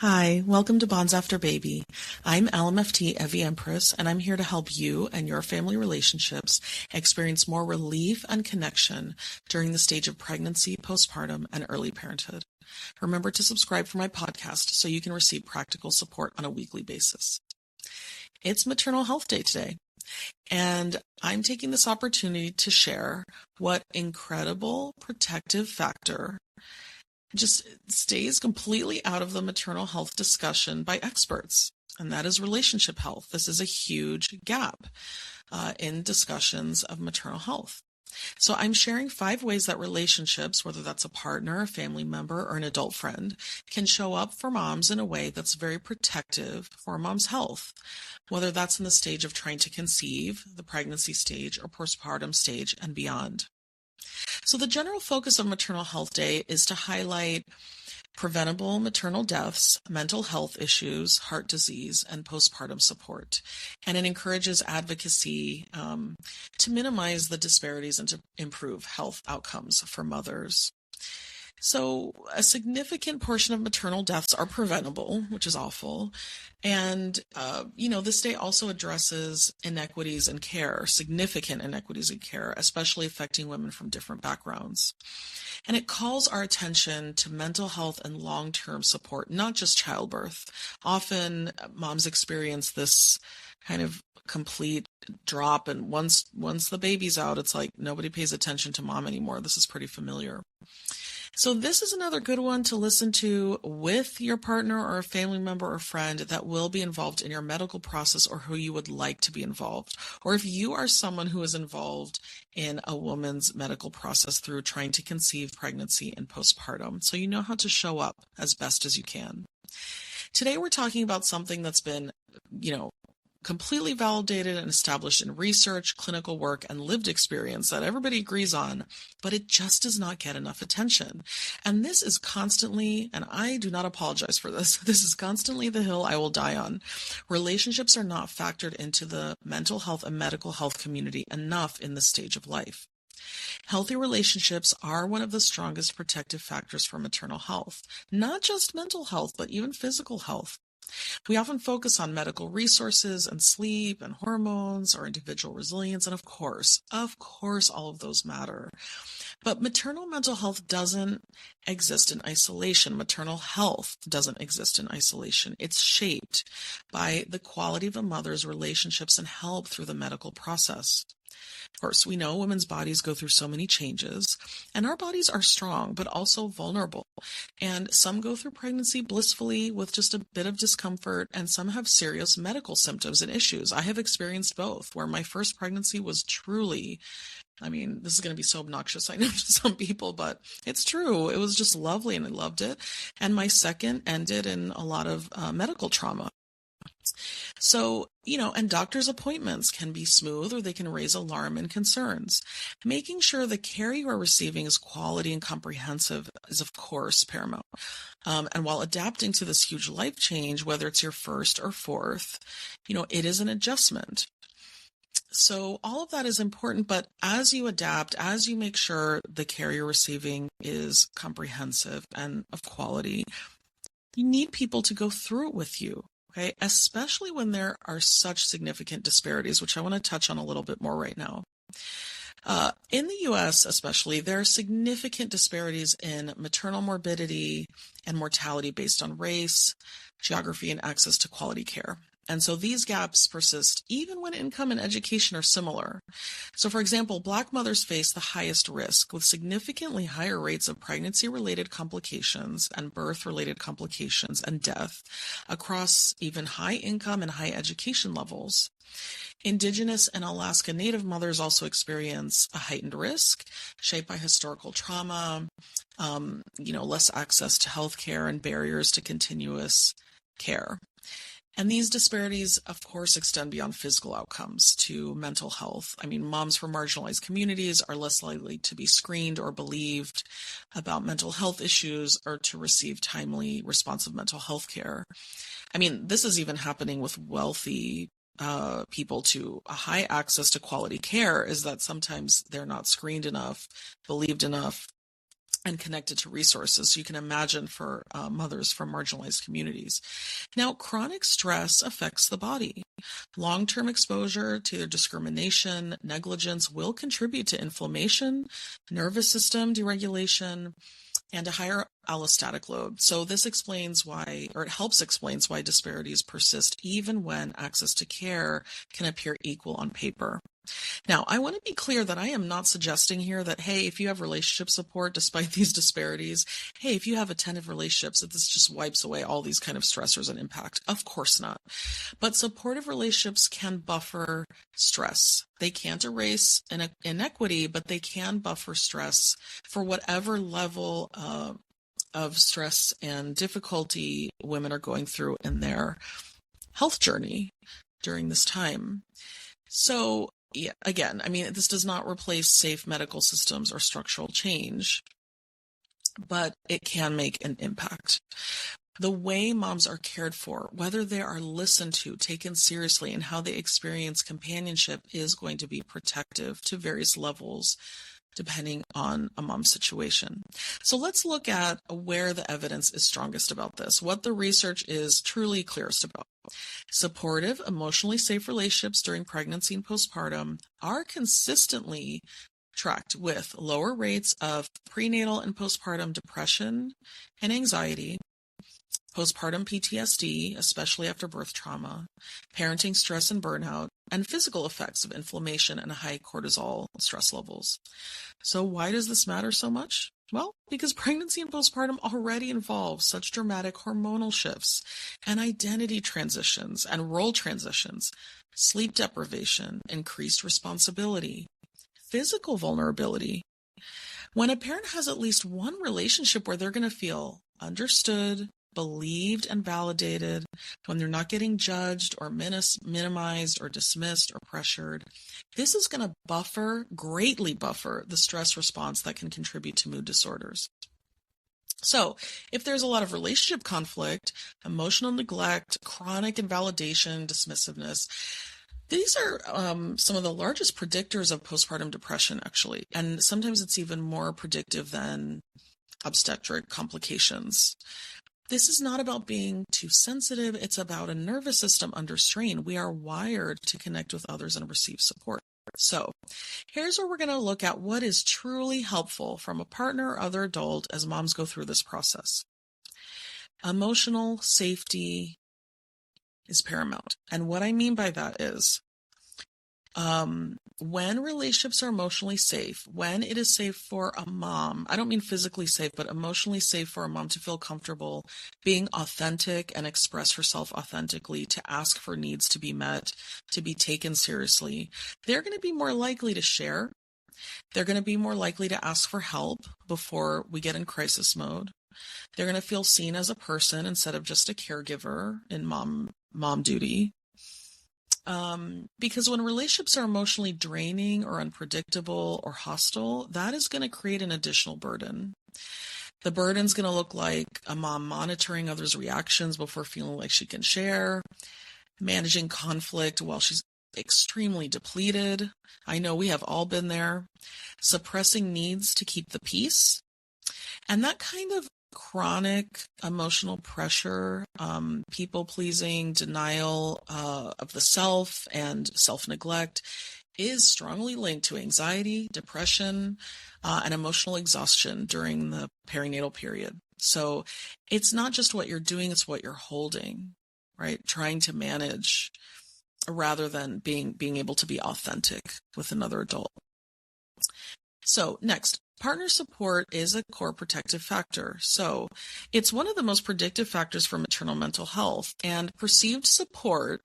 Hi, welcome to Bonds After Baby. I'm LMFT Evie Empress, and I'm here to help you and your family relationships experience more relief and connection during the stage of pregnancy, postpartum, and early parenthood. Remember to subscribe for my podcast so you can receive practical support on a weekly basis. It's Maternal Health Day today, and I'm taking this opportunity to share what incredible protective factor just stays completely out of the maternal health discussion by experts, and that is relationship health. This is a huge gap in discussions of maternal health. So I'm sharing 5 ways that relationships, whether that's a partner, a family member, or an adult friend, can show up for moms in a way that's very protective for a mom's health, whether that's in the stage of trying to conceive, the pregnancy stage, or postpartum stage and beyond. So the general focus of Maternal Health Day is to highlight preventable maternal deaths, mental health issues, heart disease, and postpartum support. And it encourages advocacy to minimize the disparities and to improve health outcomes for mothers. So a significant portion of maternal deaths are preventable, which is awful. And, this day also addresses inequities in care, significant inequities in care, especially affecting women from different backgrounds. And it calls our attention to mental health and long-term support, not just childbirth. Often moms experience this kind of complete drop, and once the baby's out, it's like nobody pays attention to mom anymore. This is pretty familiar. So this is another good one to listen to with your partner or a family member or friend that will be involved in your medical process or who you would like to be involved. Or if you are someone who is involved in a woman's medical process through trying to conceive, pregnancy, and postpartum, so you know how to show up as best as you can. Today we're talking about something that's been, completely validated and established in research, clinical work, and lived experience that everybody agrees on, but it just does not get enough attention. And this is constantly, and I do not apologize for this, this is constantly the hill I will die on. Relationships are not factored into the mental health and medical health community enough in this stage of life. Healthy relationships are one of the strongest protective factors for maternal health, not just mental health, but even physical health. We often focus on medical resources and sleep and hormones or individual resilience, and of course, all of those matter. But maternal mental health doesn't exist in isolation. Maternal health doesn't exist in isolation. It's shaped by the quality of a mother's relationships and help through the medical process. Of course, we know women's bodies go through so many changes, and our bodies are strong, but also vulnerable. And some go through pregnancy blissfully with just a bit of discomfort, and some have serious medical symptoms and issues. I have experienced both, where my first pregnancy was truly, this is going to be so obnoxious, I know, to some people, but it's true. It was just lovely, and I loved it. And my second ended in a lot of medical trauma. So, and doctor's appointments can be smooth or they can raise alarm and concerns. Making sure the care you are receiving is quality and comprehensive is, of course, paramount. And while adapting to this huge life change, whether it's your first or fourth, it is an adjustment. So all of that is important, but as you adapt, as you make sure the care you're receiving is comprehensive and of quality, you need people to go through it with you. Okay, especially when there are such significant disparities, which I want to touch on a little bit more right now. In the U.S. especially, there are significant disparities in maternal morbidity and mortality based on race, geography, and access to quality care. And so these gaps persist even when income and education are similar. So, for example, Black mothers face the highest risk with significantly higher rates of pregnancy-related complications and birth-related complications and death across even high income and high education levels. Indigenous and Alaska Native mothers also experience a heightened risk shaped by historical trauma, less access to health care and barriers to continuous care. And these disparities, of course, extend beyond physical outcomes to mental health. Moms from marginalized communities are less likely to be screened or believed about mental health issues or to receive timely, responsive mental health care. This is even happening with wealthy people to a high access to quality care, is that sometimes they're not screened enough, believed enough, and connected to resources. So you can imagine for mothers from marginalized communities. Now, chronic stress affects the body. Long-term exposure to either discrimination, negligence will contribute to inflammation, nervous system deregulation, and a higher allostatic load. So this explains why, or it helps explains why disparities persist even when access to care can appear equal on paper. Now, I want to be clear that I am not suggesting here that, hey, if you have relationship support despite these disparities, hey, if you have attentive relationships, that this just wipes away all these kind of stressors and impact. Of course not. But supportive relationships can buffer stress. They can't erase inequity, but they can buffer stress for whatever level of stress and difficulty women are going through in their health journey during this time. So, yeah, again, I mean, this does not replace safe medical systems or structural change, but it can make an impact. The way moms are cared for, whether they are listened to, taken seriously, and how they experience companionship is going to be protective to various levels, depending on a mom's situation. So let's look at where the evidence is strongest about this, what the research is truly clearest about. Supportive, emotionally safe relationships during pregnancy and postpartum are consistently tracked with lower rates of prenatal and postpartum depression and anxiety, postpartum PTSD, especially after birth trauma, parenting stress and burnout, and physical effects of inflammation and high cortisol stress levels. So why does this matter so much? Well, because pregnancy and postpartum already involve such dramatic hormonal shifts and identity transitions and role transitions, sleep deprivation, increased responsibility, physical vulnerability. When a parent has at least one relationship where they're going to feel understood, believed, and validated, when they're not getting judged or minimized or dismissed or pressured, this is going to greatly buffer the stress response that can contribute to mood disorders. So if there's a lot of relationship conflict, emotional neglect, chronic invalidation, dismissiveness, these are some of the largest predictors of postpartum depression, actually. And sometimes it's even more predictive than obstetric complications. This is not about being too sensitive. It's about a nervous system under strain. We are wired to connect with others and receive support. So here's where we're going to look at what is truly helpful from a partner or other adult as moms go through this process. Emotional safety is paramount. And what I mean by that is when relationships are emotionally safe, when it is safe for a mom, I don't mean physically safe, but emotionally safe for a mom to feel comfortable being authentic and express herself authentically, to ask for needs to be met, to be taken seriously, they're going to be more likely to share. They're going to be more likely to ask for help before we get in crisis mode. They're going to feel seen as a person instead of just a caregiver in mom duty. Because when relationships are emotionally draining or unpredictable or hostile, that is going to create an additional burden. The burden's going to look like a mom monitoring others' reactions before feeling like she can share, managing conflict while she's extremely depleted. I know we have all been there. Suppressing needs to keep the peace. And that kind of chronic emotional pressure, people-pleasing, denial of the self, and self-neglect is strongly linked to anxiety, depression, and emotional exhaustion during the perinatal period. So it's not just what you're doing, it's what you're holding, right? Trying to manage rather than being able to be authentic with another adult. So next, partner support is a core protective factor. So it's one of the most predictive factors for maternal mental health, and perceived support.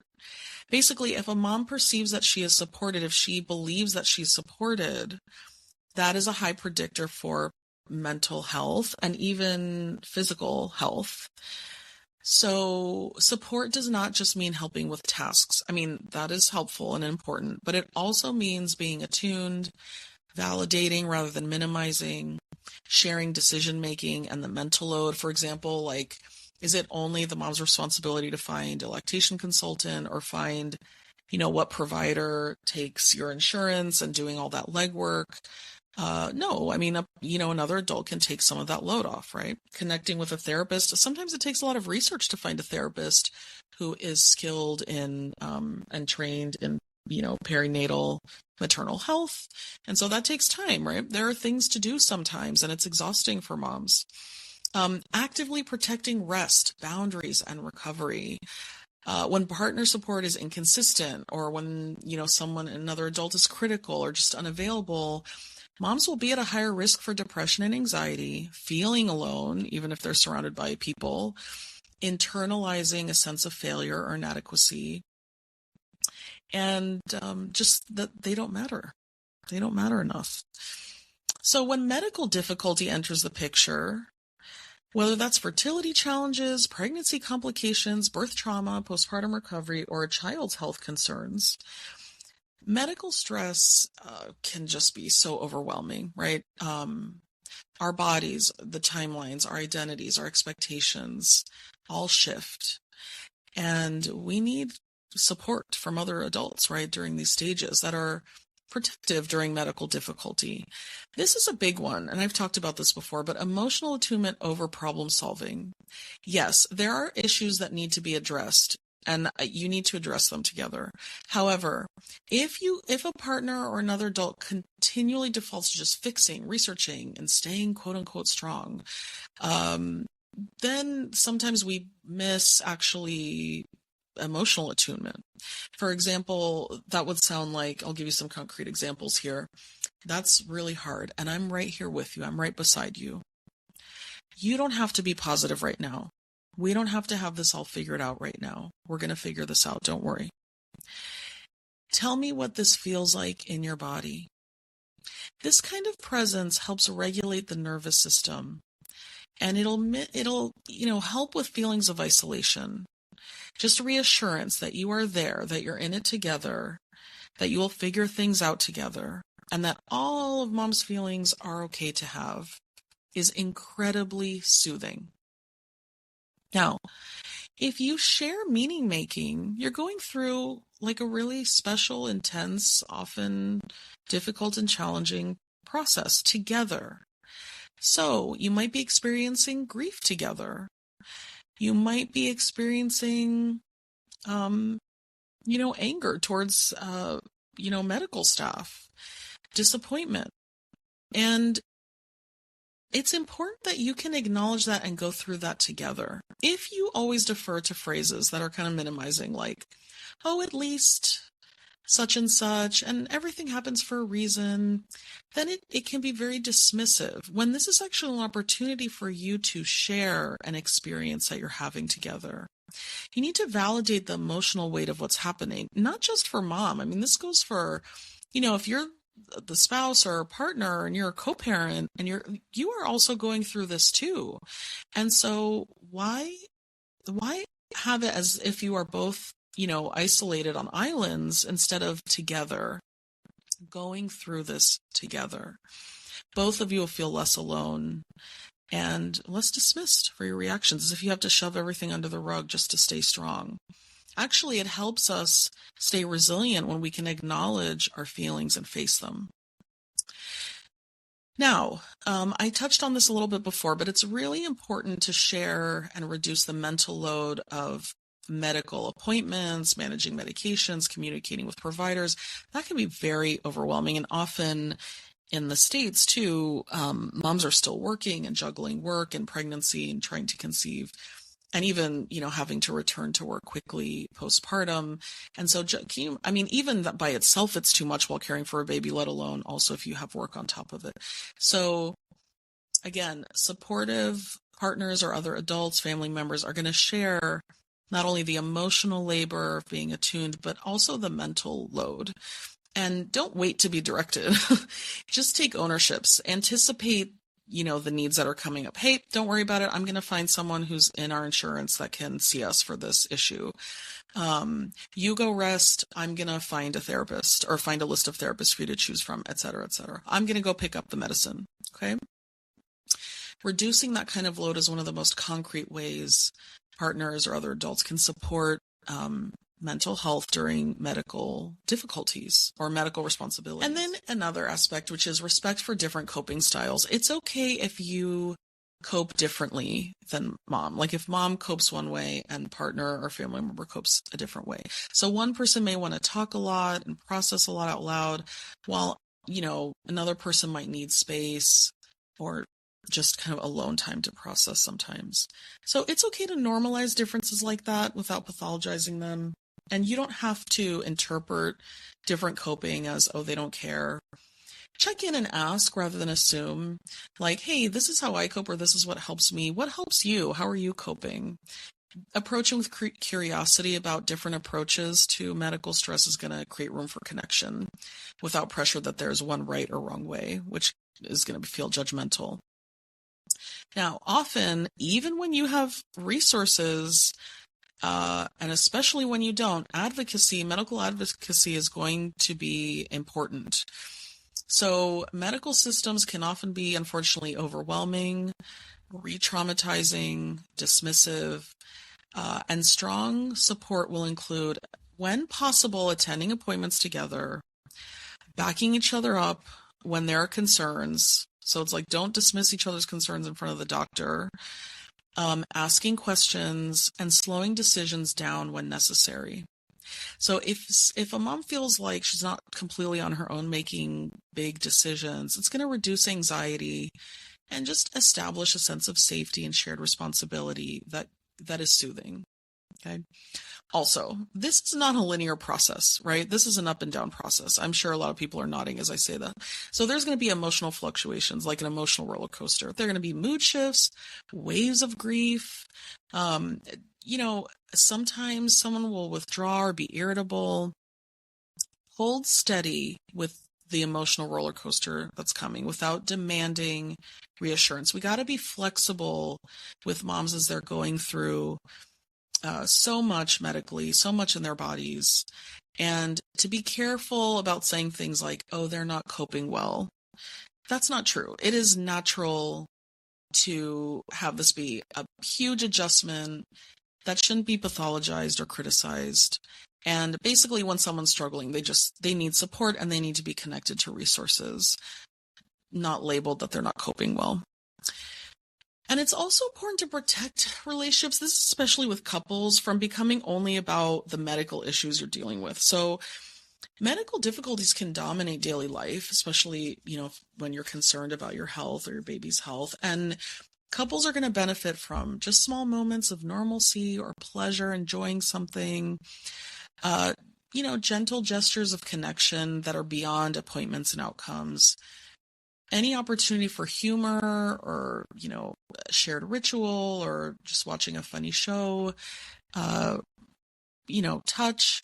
Basically, if a mom perceives that she is supported, if she believes that she's supported, that is a high predictor for mental health and even physical health. So support does not just mean helping with tasks. I mean, that is helpful and important, but it also means being attuned, validating rather than minimizing, sharing decision-making and the mental load. For example, like, is it only the mom's responsibility to find a lactation consultant or find, what provider takes your insurance and doing all that legwork? No, I mean, another adult can take some of that load off, right? Connecting with a therapist. Sometimes it takes a lot of research to find a therapist who is skilled in and trained in, perinatal maternal health. And so that takes time, right? There are things to do sometimes, and it's exhausting for moms. Actively protecting rest, boundaries, and recovery. When partner support is inconsistent, or when, another adult is critical or just unavailable, moms will be at a higher risk for depression and anxiety, feeling alone, even if they're surrounded by people, internalizing a sense of failure or inadequacy, and just that they don't matter. They don't matter enough. So when medical difficulty enters the picture, whether that's fertility challenges, pregnancy complications, birth trauma, postpartum recovery, or a child's health concerns, medical stress can just be so overwhelming, right? Our bodies, the timelines, our identities, our expectations all shift. And we need support from other adults, right, during these stages that are protective during medical difficulty. This is a big one, and I've talked about this before, but emotional attunement over problem solving. Yes, there are issues that need to be addressed, and you need to address them together. However, if a partner or another adult continually defaults to just fixing, researching, and staying quote unquote strong, then sometimes we miss actually emotional attunement. For example, that would sound like, I'll give you some concrete examples here. That's really hard, and I'm right here with you. I'm right beside you. You don't have to be positive right now. We don't have to have this all figured out right now. We're going to figure this out. Don't worry. Tell me what this feels like in your body. This kind of presence helps regulate the nervous system, and it'll help with feelings of isolation. Just a reassurance that you are there, that you're in it together, that you will figure things out together, and that all of mom's feelings are okay to have is incredibly soothing. Now, if you share meaning making, you're going through like a really special, intense, often difficult and challenging process together. So you might be experiencing grief together. You might be experiencing, anger towards, medical staff, disappointment. And it's important that you can acknowledge that and go through that together. If you always defer to phrases that are kind of minimizing, like, oh, at least such and such, and everything happens for a reason, then it can be very dismissive, when this is actually an opportunity for you to share an experience that you're having together. You need to validate the emotional weight of what's happening, not just for mom. I mean, this goes for, if you're the spouse or partner and you're a co-parent and you are also going through this too. And so why have it as if you are both, isolated on islands instead of together, going through this together? Both of you will feel less alone and less dismissed for your reactions, as if you have to shove everything under the rug just to stay strong. Actually, it helps us stay resilient when we can acknowledge our feelings and face them. Now, I touched on this a little bit before, but it's really important to share and reduce the mental load of medical appointments, managing medications, communicating with providers. That can be very overwhelming, and often in the States too, moms are still working and juggling work and pregnancy and trying to conceive, and even, having to return to work quickly postpartum. And so, even that by itself, it's too much while caring for a baby, let alone also if you have work on top of it. So again, supportive partners or other adults, family members are going to share not only the emotional labor of being attuned, but also the mental load. And don't wait to be directed. Just take ownerships. Anticipate, the needs that are coming up. Hey, don't worry about it. I'm going to find someone who's in our insurance that can see us for this issue. You go rest. I'm going to find a therapist or find a list of therapists for you to choose from, et cetera, et cetera. I'm going to go pick up the medicine. Okay. Reducing that kind of load is one of the most concrete ways partners or other adults can support mental health during medical difficulties or medical responsibilities. And then another aspect, which is respect for different coping styles. It's okay if you cope differently than mom. Like if mom copes one way and partner or family member copes a different way. So one person may want to talk a lot and process a lot out loud, while, another person might need space or just kind of alone time to process sometimes. So it's okay to normalize differences like that without pathologizing them. And you don't have to interpret different coping as, oh, they don't care. Check in and ask rather than assume, like, hey, this is how I cope, or this is what helps me. What helps you? How are you coping? Approaching with curiosity about different approaches to medical stress is going to create room for connection without pressure that there's one right or wrong way, which is going to feel judgmental. Now, often, even when you have resources, and especially when you don't, medical advocacy is going to be important. So medical systems can often be, unfortunately, overwhelming, re-traumatizing, dismissive, and strong support will include, when possible, attending appointments together, backing each other up when there are concerns. So it's like, don't dismiss each other's concerns in front of the doctor, asking questions, and slowing decisions down when necessary. So if a mom feels like she's not completely on her own making big decisions, it's going to reduce anxiety and just establish a sense of safety and shared responsibility that is soothing. Okay. Also, this is not a linear process, right? This is an up and down process. I'm sure a lot of people are nodding as I say that. So there's going to be emotional fluctuations, like an emotional roller coaster. There are going to be mood shifts, waves of grief. Sometimes someone will withdraw or be irritable. Hold steady with the emotional roller coaster that's coming without demanding reassurance. We got to be flexible with moms as they're going through so much medically, so much in their bodies, and to be careful about saying things like, oh, they're not coping well. That's not true. It is natural to have this be a huge adjustment that shouldn't be pathologized or criticized. And basically, when someone's struggling, they need support and they need to be connected to resources, not labeled that they're not coping well. And it's also important to protect relationships, this is especially with couples, from becoming only about the medical issues you're dealing with. So medical difficulties can dominate daily life, especially, when you're concerned about your health or your baby's health. And couples are going to benefit from just small moments of normalcy or pleasure, enjoying something, gentle gestures of connection that are beyond appointments and outcomes. Any opportunity for humor or, a shared ritual or just watching a funny show, touch.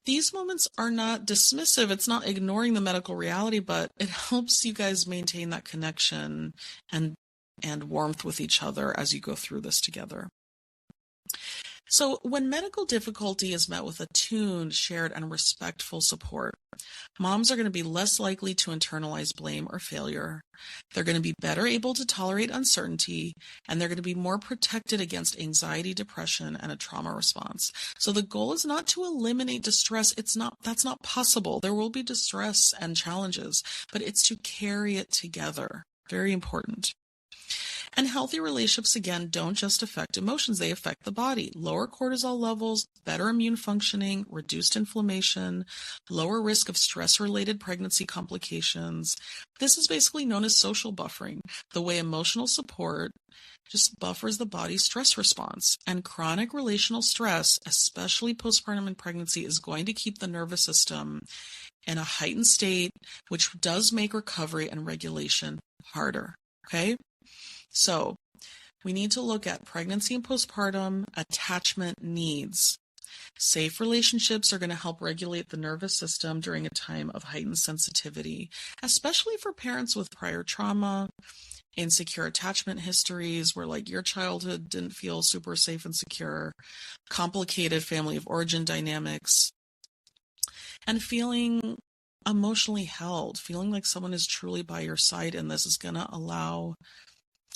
These moments are not dismissive. It's not ignoring the medical reality, but it helps you guys maintain that connection and warmth with each other as you go through this together. So when medical difficulty is met with attuned, shared, and respectful support, moms are going to be less likely to internalize blame or failure. They're going to be better able to tolerate uncertainty, and they're going to be more protected against anxiety, depression, and a trauma response. So the goal is not to eliminate distress. That's not possible. There will be distress and challenges, but it's to carry it together. Very important. And healthy relationships, again, don't just affect emotions, they affect the body. Lower cortisol levels, better immune functioning, reduced inflammation, lower risk of stress-related pregnancy complications. This is basically known as social buffering, the way emotional support just buffers the body's stress response. And chronic relational stress, especially postpartum and pregnancy, is going to keep the nervous system in a heightened state, which does make recovery and regulation harder. Okay? So we need to look at pregnancy and postpartum attachment needs. Safe relationships are going to help regulate the nervous system during a time of heightened sensitivity, especially for parents with prior trauma, insecure attachment histories where your childhood didn't feel super safe and secure, complicated family of origin dynamics, and feeling emotionally held, feeling like someone is truly by your side in this is going to allow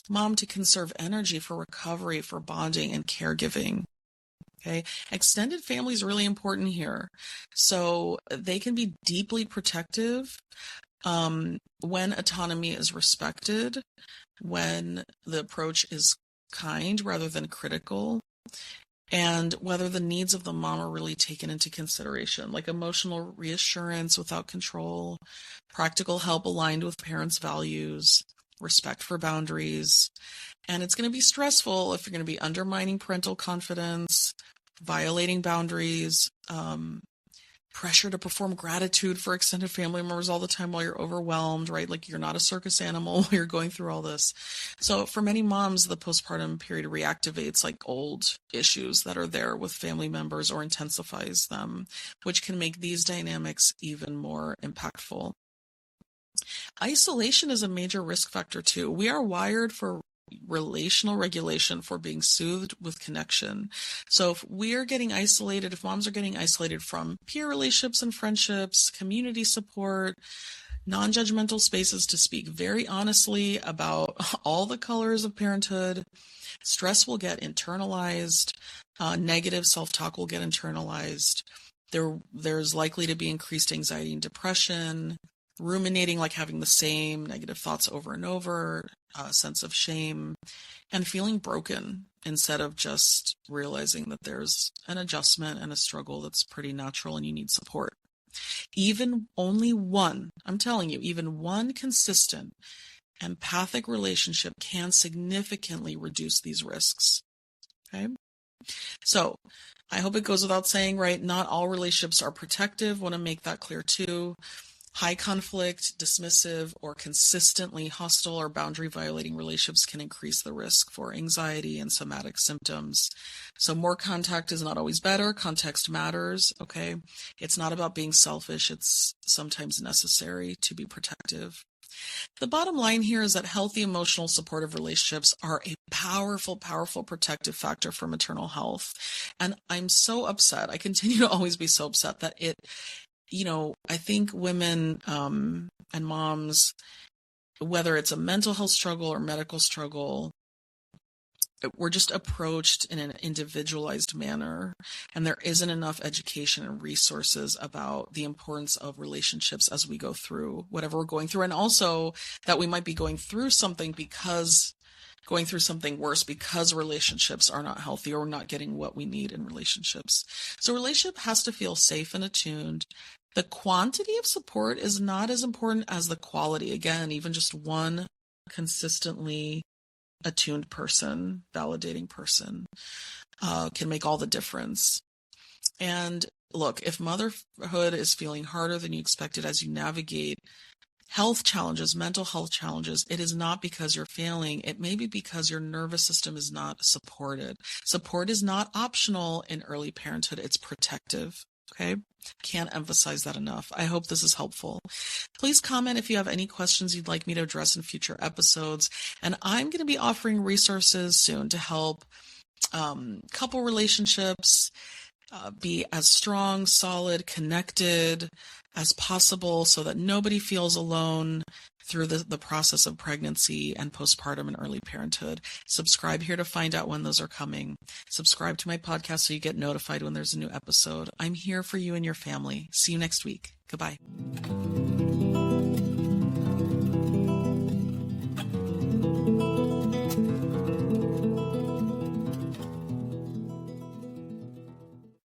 mom to conserve energy for recovery, for bonding and caregiving. Okay. Extended family is really important here. So they can be deeply protective when autonomy is respected, when the approach is kind rather than critical, and whether the needs of the mom are really taken into consideration, like emotional reassurance without control, practical help aligned with parents' values, respect for boundaries. And it's going to be stressful if you're going to be undermining parental confidence, violating boundaries, pressure to perform gratitude for extended family members all the time while you're overwhelmed, right? Like you're not a circus animal while you're going through all this. So for many moms, the postpartum period reactivates like old issues that are there with family members or intensifies them, which can make these dynamics even more impactful. Isolation is a major risk factor too. We are wired for relational regulation, for being soothed with connection. So if we're getting isolated, if moms are getting isolated from peer relationships and friendships, community support, non-judgmental spaces to speak very honestly about all the colors of parenthood, stress will get internalized, negative self-talk will get internalized. There's likely to be increased anxiety and depression, ruminating, like having the same negative thoughts over and over, a sense of shame, and feeling broken instead of just realizing that there's an adjustment and a struggle that's pretty natural and you need support. Even only one, I'm telling you, even one consistent empathic relationship can significantly reduce these risks. Okay? So I hope it goes without saying, right? Not all relationships are protective. Want to make that clear too. High conflict, dismissive, or consistently hostile or boundary violating relationships can increase the risk for anxiety and somatic symptoms. So more contact is not always better. Context matters, okay? It's not about being selfish. It's sometimes necessary to be protective. The bottom line here is that healthy, emotional, supportive relationships are a powerful, powerful protective factor for maternal health. And I'm so upset. I continue to always be so upset that I think women and moms, whether it's a mental health struggle or medical struggle, we're just approached in an individualized manner, and there isn't enough education and resources about the importance of relationships as we go through whatever we're going through, and also that we might be going through something worse because relationships are not healthy or we're not getting what we need in relationships. So relationship has to feel safe and attuned. The quantity of support is not as important as the quality. Again, even just one consistently attuned person, validating person, can make all the difference. And look, if motherhood is feeling harder than you expected as you navigate health challenges, mental health challenges, it is not because you're failing. It may be because your nervous system is not supported. Support is not optional in early parenthood. It's protective. Okay. Can't emphasize that enough. I hope this is helpful. Please comment if you have any questions you'd like me to address in future episodes. And I'm going to be offering resources soon to help couple relationships be as strong, solid, connected as possible so that nobody feels alone through the process of pregnancy and postpartum and early parenthood. Subscribe here to find out when those are coming. Subscribe to my podcast so you get notified when there's a new episode. I'm here for you and your family. See you next week. Goodbye.